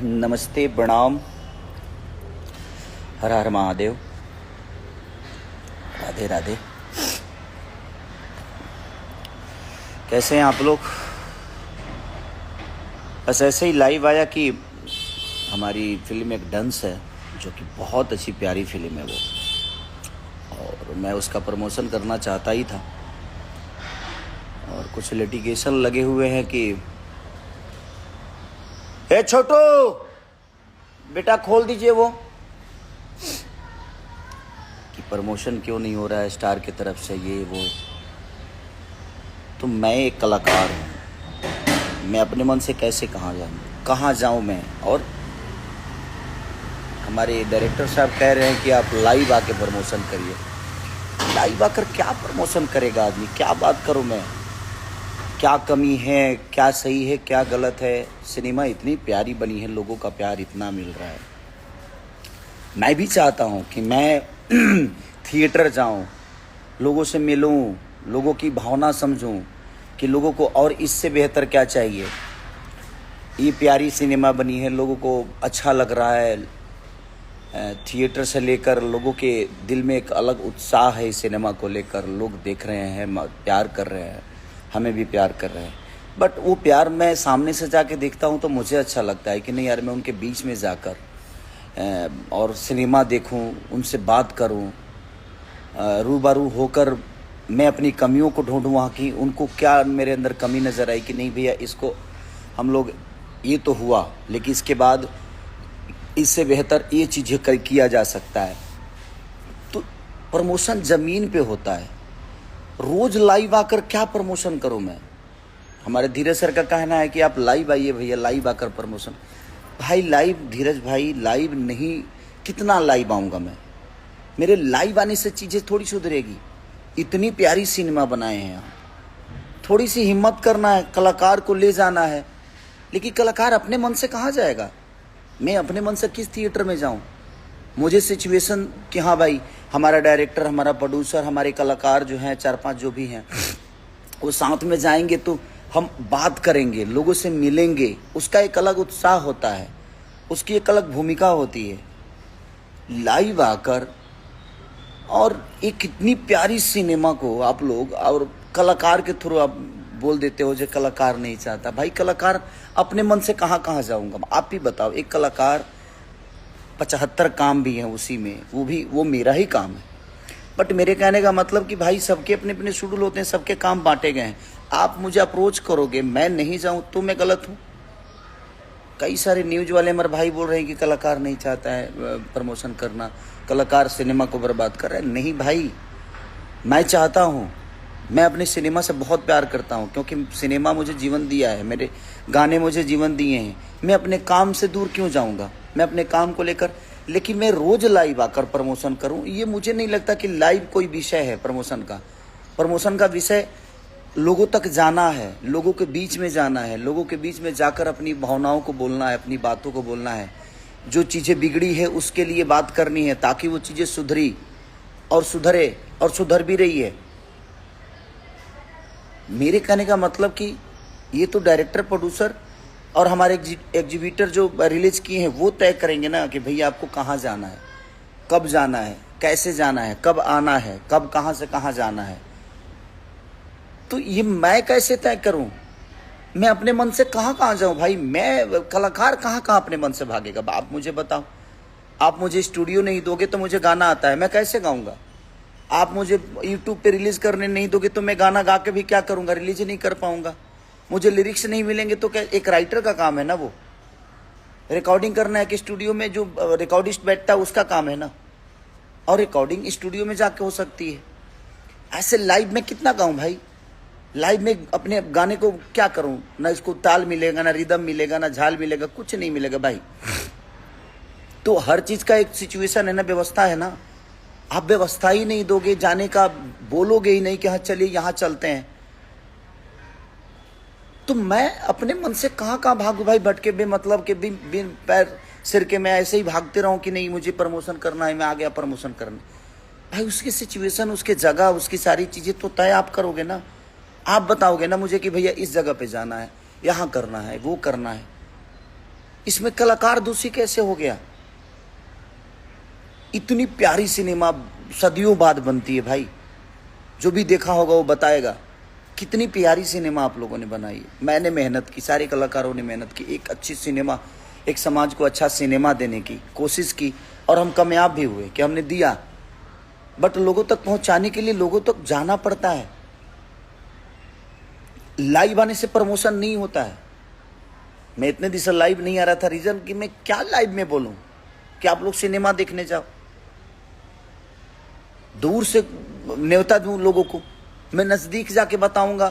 नमस्ते, प्रणाम, हर हर महादेव, राधे राधे। कैसे हैं आप लोग? बस ऐसे ही लाइव आया कि हमारी फिल्म एक डंस है जो कि बहुत अच्छी प्यारी फिल्म है वो, और मैं उसका प्रमोशन करना चाहता ही था। और कुछ लिटिगेशन लगे हुए हैं कि ए छोटू बेटा खोल दीजिए वो, कि प्रमोशन क्यों नहीं हो रहा है स्टार की तरफ से, ये वो। तो मैं एक कलाकार हूँ, मैं अपने मन से कैसे कहाँ जाऊँ मैं? और हमारे डायरेक्टर साहब कह रहे हैं कि आप लाइव आके प्रमोशन करिए। लाइव आकर क्या प्रमोशन करेगा आदमी? क्या बात करूँ मैं? क्या कमी है, क्या सही है, क्या गलत है? सिनेमा इतनी प्यारी बनी है, लोगों का प्यार इतना मिल रहा है। मैं भी चाहता हूँ कि मैं थिएटर जाऊँ, लोगों से मिलूँ, लोगों की भावना समझूँ कि लोगों को और इससे बेहतर क्या चाहिए। ये प्यारी सिनेमा बनी है, लोगों को अच्छा लग रहा है। थिएटर से लेकर लोगों के दिल में एक अलग उत्साह है इस सिनेमा को लेकर। लोग देख रहे हैं, प्यार कर रहे हैं, हमें भी प्यार कर रहे हैं। बट वो प्यार मैं सामने से जाके देखता हूँ तो मुझे अच्छा लगता है कि नहीं यार, मैं उनके बीच में जाकर और सिनेमा देखूँ, उनसे बात करूँ, रूबरू होकर मैं अपनी कमियों को ढूंढूँ वहाँ की। उनको क्या मेरे अंदर कमी नज़र आई कि नहीं भैया, इसको हम लोग, ये तो हुआ लेकिन इसके बाद इससे बेहतर ये चीज़ें किया जा सकता है। तो प्रमोशन ज़मीन पे होता है। रोज़ लाइव आकर क्या प्रमोशन करूं मैं? हमारे धीरज सर का कहना है कि आप लाइव आइए भैया, लाइव आकर प्रमोशन। भाई लाइव, धीरज भाई लाइव नहीं, कितना लाइव आऊँगा मैं? मेरे लाइव आने से चीज़ें थोड़ी सुधरेगी। इतनी प्यारी सिनेमा बनाए हैं यहाँ, थोड़ी सी हिम्मत करना है, कलाकार को ले जाना है। लेकिन कलाकार अपने मन से कहाँ जाएगा? मैं अपने मन से किस थिएटर में जाऊँ? मुझे सिचुएशन कि हाँ भाई, हमारा डायरेक्टर, हमारा प्रोड्यूसर, हमारे कलाकार जो हैं 4-5 जो भी हैं, वो साथ में जाएंगे तो हम बात करेंगे, लोगों से मिलेंगे। उसका एक अलग उत्साह होता है, उसकी एक अलग भूमिका होती है। लाइव आकर और एक इतनी प्यारी सिनेमा को आप लोग और कलाकार के थ्रू आप बोल देते हो जो कलाकार नहीं चाहता। भाई कलाकार अपने मन से कहाँ जाऊँगा? आप ही बताओ। एक कलाकार 75 काम भी हैं उसी में, वो मेरा ही काम है। बट मेरे कहने का मतलब कि भाई सबके अपने अपने शेड्यूल होते हैं, सबके काम बांटे गए हैं। आप मुझे अप्रोच करोगे, मैं नहीं जाऊं तो मैं गलत हूं? कई सारे न्यूज वाले हमारे भाई बोल रहे हैं कि कलाकार नहीं चाहता है प्रमोशन करना, कलाकार सिनेमा को बर्बाद कर रहा है। नहीं भाई, मैं चाहता हूँ। मैं अपने सिनेमा से बहुत प्यार करता हूँ क्योंकि सिनेमा मुझे जीवन दिया है, मेरे गाने मुझे जीवन दिए हैं। मैं अपने काम से दूर क्यों जाऊँगा? मैं अपने काम को लेकर, लेकिन मैं रोज़ लाइव आकर प्रमोशन करूँ, ये मुझे नहीं लगता कि लाइव कोई विषय है प्रमोशन का। प्रमोशन का विषय लोगों तक जाना है, लोगों के बीच में जाना है, लोगों के बीच में जाकर अपनी भावनाओं को बोलना है, अपनी बातों को बोलना है। जो चीज़ें बिगड़ी है उसके लिए बात करनी है ताकि वो चीज़ें सुधरी और सुधरे, और सुधर भी रही है। मेरे कहने का मतलब कि ये तो डायरेक्टर, प्रोड्यूसर और हमारे एग्जीबिटर जो रिलीज किए हैं वो तय करेंगे ना कि भैया आपको कहाँ जाना है, कब जाना है, कैसे जाना है, कब आना है, कब कहाँ से कहाँ जाना है। तो ये मैं कैसे तय करूं? मैं अपने मन से कहाँ जाऊं भाई? मैं कलाकार कहाँ अपने मन से भागेगा? आप मुझे बताओ। आप मुझे स्टूडियो नहीं दोगे तो मुझे गाना आता है, मैं कैसे गाऊंगा? आप मुझे यूट्यूब पे रिलीज करने नहीं दोगे तो मैं गाना गा के भी क्या करूंगा? रिलीज नहीं कर पाऊंगा। मुझे लिरिक्स नहीं मिलेंगे तो क्या? एक राइटर का काम है ना वो, रिकॉर्डिंग करना है कि स्टूडियो में जो रिकॉर्डिस्ट बैठता है उसका काम है ना। और रिकॉर्डिंग स्टूडियो में जाके हो सकती है। ऐसे लाइव में कितना गाऊं भाई? लाइव में अपने गाने को क्या करूं? ना इसको ताल मिलेगा, ना रिदम मिलेगा, ना झाल मिलेगा, कुछ नहीं मिलेगा भाई। तो हर चीज का एक सिचुएशन है ना, व्यवस्था है ना। आप व्यवस्था ही नहीं दोगे जाने का, बोलोगे ही नहीं कि हाँ चलिए यहाँ चलते हैं, तो मैं अपने मन से कहाँ भागू भाई? भटके बेमतलब के, बिन पैर सिर के मैं ऐसे ही भागते रहूं कि नहीं मुझे प्रमोशन करना है, मैं आ गया प्रमोशन करने। भाई उसकी सिचुएशन, उसकी जगह, उसकी सारी चीज़ें तो तय आप करोगे ना। आप बताओगे ना मुझे कि भैया इस जगह पे जाना है, यहाँ करना है, वो करना है। इसमें कलाकार दोषी कैसे हो गया? इतनी प्यारी सिनेमा सदियों बाद बनती है भाई, जो भी देखा होगा वो बताएगा कितनी प्यारी सिनेमा आप लोगों ने बनाई है। मैंने मेहनत की, सारे कलाकारों ने मेहनत की, एक अच्छी सिनेमा, एक समाज को अच्छा सिनेमा देने की कोशिश की, और हम कामयाब भी हुए कि हमने दिया। बट लोगों तक पहुंचाने के लिए लोगों तक जाना पड़ता है। लाइव आने से प्रमोशन नहीं होता है। मैं इतने दिन से लाइव नहीं आ रहा था, रीजन कि मैं क्या लाइव में बोलूं कि आप लोग सिनेमा देखने जाओ। दूर से न्योता दूं लोगों को, मैं नजदीक जाके बताऊंगा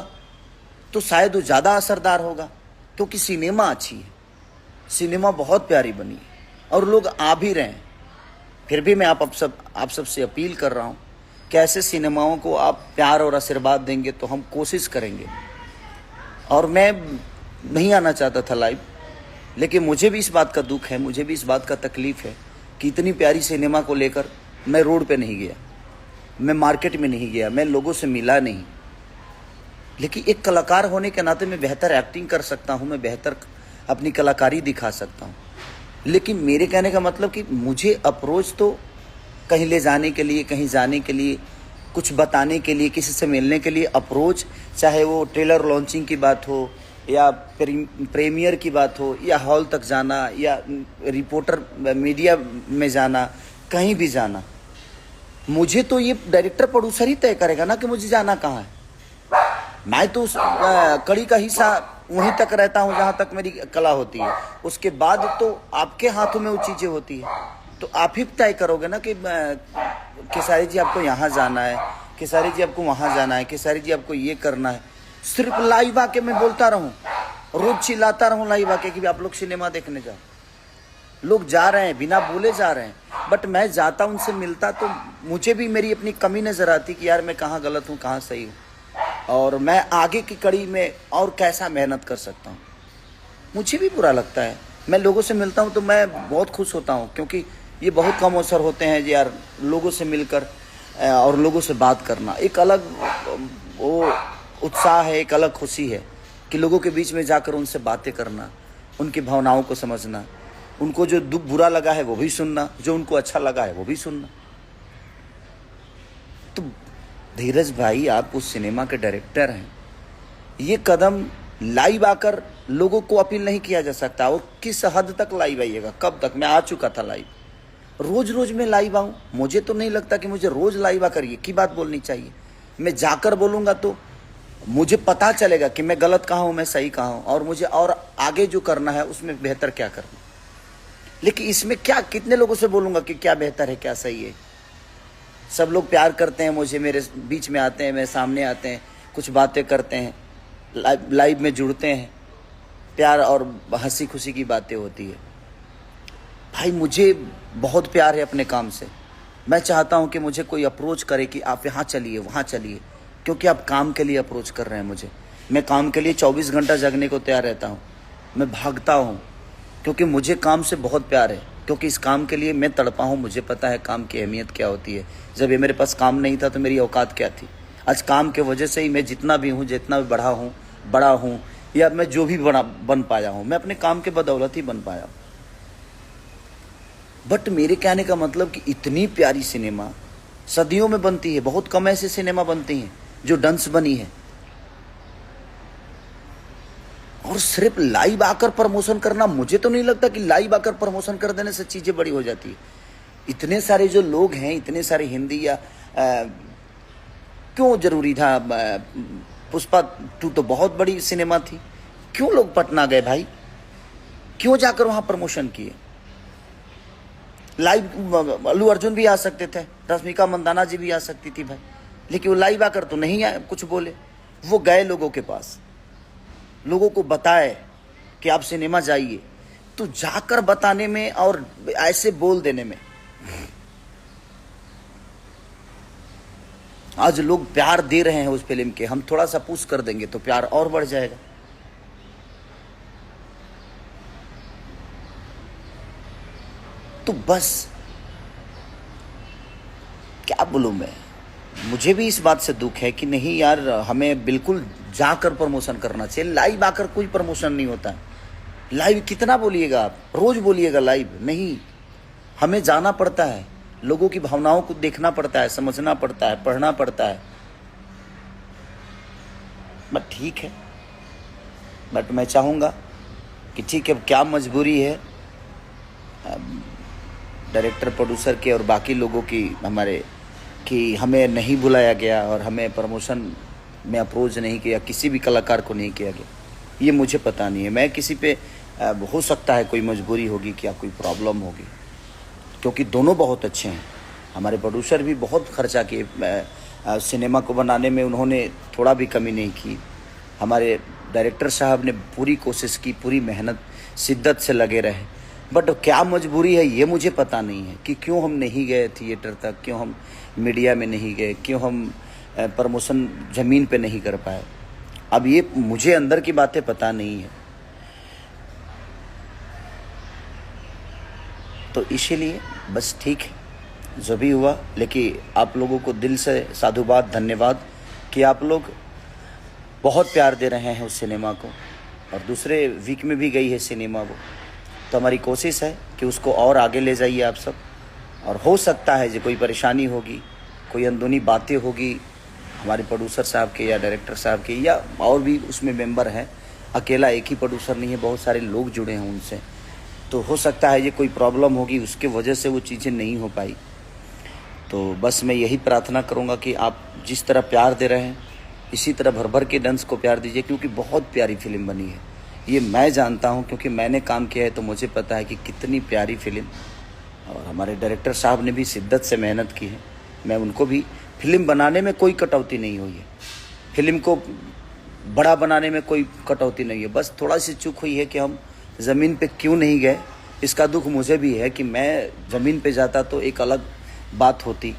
तो शायद वो ज्यादा असरदार होगा, क्योंकि सिनेमा अच्छी है, सिनेमा बहुत प्यारी बनी है और लोग आ भी रहे हैं। फिर भी मैं आप सबसे अपील कर रहा हूं कि ऐसे सिनेमाओं को आप प्यार और आशीर्वाद देंगे तो हम कोशिश करेंगे। और मैं नहीं आना चाहता था लाइव, लेकिन मुझे भी इस बात का दुख है, मुझे भी इस बात का तकलीफ है कि इतनी प्यारी सिनेमा को लेकर मैं रोड पे नहीं गया, मैं मार्केट में नहीं गया, मैं लोगों से मिला नहीं। लेकिन एक कलाकार होने के नाते मैं बेहतर एक्टिंग कर सकता हूँ, मैं बेहतर अपनी कलाकारी दिखा सकता हूँ। लेकिन मेरे कहने का मतलब कि मुझे अप्रोच तो कहीं ले जाने के लिए, कहीं जाने के लिए, कुछ बताने के लिए, किसी से मिलने के लिए अप्रोच, चाहे वो ट्रेलर लॉन्चिंग की बात हो या प्रीमियर की बात हो या हॉल तक जाना या रिपोर्टर मीडिया में जाना, कहीं भी जाना, मुझे तो ये डायरेक्टर प्रोड्यूसर ही तय करेगा ना कि मुझे जाना कहाँ है। मैं तो उस कड़ी का हिस्सा वहीं तक रहता हूँ जहाँ तक मेरी कला होती है, उसके बाद तो आपके हाथों में वो चीज़ें होती है। तो आप ही तय करोगे ना कि खेसारी जी आपको यहाँ जाना है, खेसारी जी आपको वहाँ जाना है, खेसारी जी आपको ये करना है। सिर्फ लाइव आके मैं बोलता रहूँ, रोज चिल्लाता रहूँ लाइव आके कि आप लोग सिनेमा देखने जाओ। लोग जा रहे हैं, बिना बोले जा रहे हैं, बट मैं जाता, उनसे मिलता तो मुझे भी मेरी अपनी कमी नजर आती कि यार मैं कहाँ गलत हूँ, कहाँ सही हूँ, और मैं आगे की कड़ी में और कैसा मेहनत कर सकता हूँ। मुझे भी बुरा लगता है। मैं लोगों से मिलता हूँ तो मैं बहुत खुश होता हूँ, क्योंकि ये बहुत कम अवसर होते हैं जी यार, लोगों से मिलकर और लोगों से बात करना। एक अलग वो उत्साह है, एक अलग खुशी है कि लोगों के बीच में जाकर उनसे बातें करना, उनकी भावनाओं को समझना, उनको जो दुख बुरा लगा है वो भी सुनना, जो उनको अच्छा लगा है वो भी सुनना। तो धीरज भाई, आप उस सिनेमा के डायरेक्टर हैं, ये कदम लाइव आकर लोगों को अपील नहीं किया जा सकता। और किस हद तक लाइव आइएगा, कब तक? मैं आ चुका था लाइव, रोज रोज मैं लाइव आऊं? मुझे तो नहीं लगता कि मुझे रोज लाइव आकर ये की बात बोलनी चाहिए। मैं जाकर बोलूंगा तो मुझे पता चलेगा कि मैं गलत कहाँ हूं, मैं सही कहाँ हूं, और मुझे और आगे जो करना है उसमें बेहतर क्या करना। लेकिन इसमें क्या, कितने लोगों से बोलूंगा कि क्या बेहतर है, क्या सही है? सब लोग प्यार करते हैं मुझे, मेरे बीच में आते हैं, मेरे सामने आते हैं, कुछ बातें करते हैं, लाइव में जुड़ते हैं, प्यार और हंसी खुशी की बातें होती है। भाई मुझे बहुत प्यार है अपने काम से। मैं चाहता हूं कि मुझे कोई अप्रोच करे कि आप यहाँ चलिए, वहाँ चलिए, क्योंकि आप काम के लिए अप्रोच कर रहे हैं मुझे। मैं काम के लिए 24 घंटा जगने को तैयार रहता हूँ, मैं भागता हूँ, क्योंकि मुझे काम से बहुत प्यार है, क्योंकि इस काम के लिए मैं तड़पा हूँ। मुझे पता है काम की अहमियत क्या होती है। जब ये मेरे पास काम नहीं था तो मेरी औकात क्या थी। आज काम के वजह से ही मैं जितना भी हूँ, जितना भी बड़ा हूँ, या मैं जो भी बन पाया हूँ, मैं अपने काम के बदौलत ही बन पाया हूँ। बट मेरे कहने का मतलब कि इतनी प्यारी सिनेमा सदियों में बनती है, बहुत कम ऐसे सिनेमा बनती हैं जो डंस बनी है। और सिर्फ लाइव आकर प्रमोशन करना, मुझे तो नहीं लगता कि लाइव आकर प्रमोशन कर देने से चीजें बड़ी हो जाती है। इतने सारे जो लोग हैं, इतने सारे हिंदी या क्यों जरूरी था? पुष्पा 2 तो बहुत बड़ी सिनेमा थी, क्यों लोग पटना गए भाई? क्यों जाकर वहां प्रमोशन किए? लाइव अल्लू अर्जुन भी आ सकते थे, रश्मिका मंदाना जी भी आ सकती थी भाई, लेकिन वो लाइव आकर तो नहीं आए, कुछ बोले। वो गए लोगों के पास, लोगों को बताए कि आप सिनेमा जाइए। तो जाकर बताने में और ऐसे बोल देने में आज लोग प्यार दे रहे हैं उस फिल्म के। हम थोड़ा सा पुश कर देंगे तो प्यार और बढ़ जाएगा। तो बस क्या बोलूं मैं, मुझे भी इस बात से दुख है कि नहीं यार, हमें बिल्कुल जाकर प्रमोशन करना चाहिए। लाइव आकर कोई प्रमोशन नहीं होता है। लाइव कितना बोलिएगा आप, रोज बोलिएगा लाइव नहीं। हमें जाना पड़ता है, लोगों की भावनाओं को देखना पड़ता है, समझना पड़ता है, पढ़ना पड़ता है। बट ठीक है, बट मैं चाहूँगा कि ठीक है, क्या मजबूरी है डायरेक्टर प्रोड्यूसर के और बाकी लोगों की, हमारे, कि हमें नहीं बुलाया गया और हमें प्रमोशन में अप्रोच नहीं किया, किसी भी कलाकार को नहीं किया गया, ये मुझे पता नहीं है। मैं किसी पे हो सकता है कोई मजबूरी होगी, क्या कोई प्रॉब्लम होगी, क्योंकि दोनों बहुत अच्छे हैं। हमारे प्रोड्यूसर भी बहुत खर्चा किए सिनेमा को बनाने में, उन्होंने थोड़ा भी कमी नहीं की। हमारे डायरेक्टर साहब ने पूरी कोशिश की, पूरी मेहनत शिद्दत से लगे रहे। बट क्या मजबूरी है ये मुझे पता नहीं है कि क्यों हम नहीं गए थिएटर तक, क्यों हम मीडिया में नहीं गए, क्यों हम प्रमोशन ज़मीन पे नहीं कर पाए। अब ये मुझे अंदर की बातें पता नहीं है, तो इसीलिए बस ठीक है जो भी हुआ। लेकिन आप लोगों को दिल से साधुवाद, धन्यवाद कि आप लोग बहुत प्यार दे रहे हैं उस सिनेमा को, और दूसरे वीक में भी गई है सिनेमा वो। तो हमारी कोशिश है कि उसको और आगे ले जाइए आप सब। और हो सकता है जो कोई परेशानी होगी, कोई अंदरूनी बातें होगी हमारे प्रोड्यूसर साहब के या डायरेक्टर साहब के, या और भी उसमें मेंबर हैं, अकेला एक ही प्रोड्यूसर नहीं है, बहुत सारे लोग जुड़े हैं उनसे, तो हो सकता है ये कोई प्रॉब्लम होगी, उसके वजह से वो चीज़ें नहीं हो पाई। तो बस मैं यही प्रार्थना करूँगा कि आप जिस तरह प्यार दे रहे हैं इसी तरह भर भर के डंस को प्यार दीजिए, क्योंकि बहुत प्यारी फिल्म बनी है। ये मैं जानता हूँ क्योंकि मैंने काम किया है, तो मुझे पता है कि कितनी प्यारी फिल्म, और हमारे डायरेक्टर साहब ने भी शिद्दत से मेहनत की है। मैं उनको भी, फिल्म बनाने में कोई कटौती नहीं हुई है, फिल्म को बड़ा बनाने में कोई कटौती नहीं है, बस थोड़ा सी चूक हुई है कि हम ज़मीन पे क्यों नहीं गए। इसका दुख मुझे भी है कि मैं ज़मीन पे जाता तो एक अलग बात होती,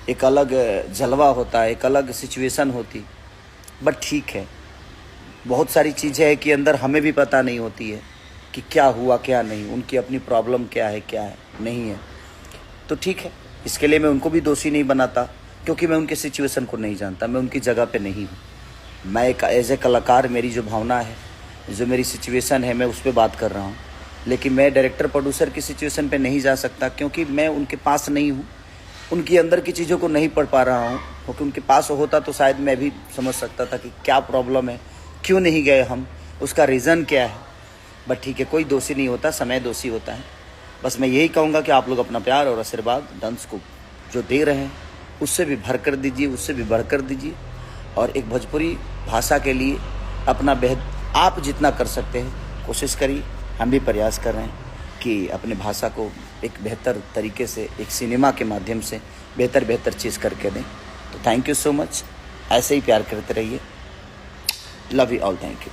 एक अलग जलवा होता, एक अलग सिचुएशन होती। बट ठीक है, बहुत सारी चीज़ें हैं कि अंदर हमें भी पता नहीं होती है कि क्या हुआ क्या नहीं, उनकी अपनी प्रॉब्लम क्या है नहीं है। तो ठीक है, इसके लिए मैं उनको भी दोषी नहीं बनाता, क्योंकि मैं उनके सिचुएशन को नहीं जानता, मैं उनकी जगह पे नहीं हूँ। मैं एक एज ए कलाकार, मेरी जो भावना है, जो मेरी सिचुएशन है, मैं उस पर बात कर रहा हूँ। लेकिन मैं डायरेक्टर प्रोड्यूसर की सिचुएशन पे नहीं जा सकता, क्योंकि मैं उनके पास नहीं हूँ, उनकी अंदर की चीज़ों को नहीं पढ़ पा रहा हूँ। क्योंकि उनके पास होता तो शायद मैं भी समझ सकता था कि क्या प्रॉब्लम है, क्यों नहीं गए हम, उसका रीज़न क्या है। बट ठीक है, कोई दोषी नहीं होता, समय दोषी होता है। बस मैं यही कहूँगा कि आप लोग अपना प्यार और आशीर्वाद डांस को जो दे रहे हैं उससे भी भर कर दीजिए, उससे भी बढ़ कर दीजिए। और एक भोजपुरी भाषा के लिए अपना आप जितना कर सकते हैं कोशिश करिए। हम भी प्रयास कर रहे हैं कि अपने भाषा को एक बेहतर तरीके से, एक सिनेमा के माध्यम से बेहतर चीज़ करके दें। तो थैंक यू सो मच, ऐसे ही प्यार करते रहिए। Love you all, thank you.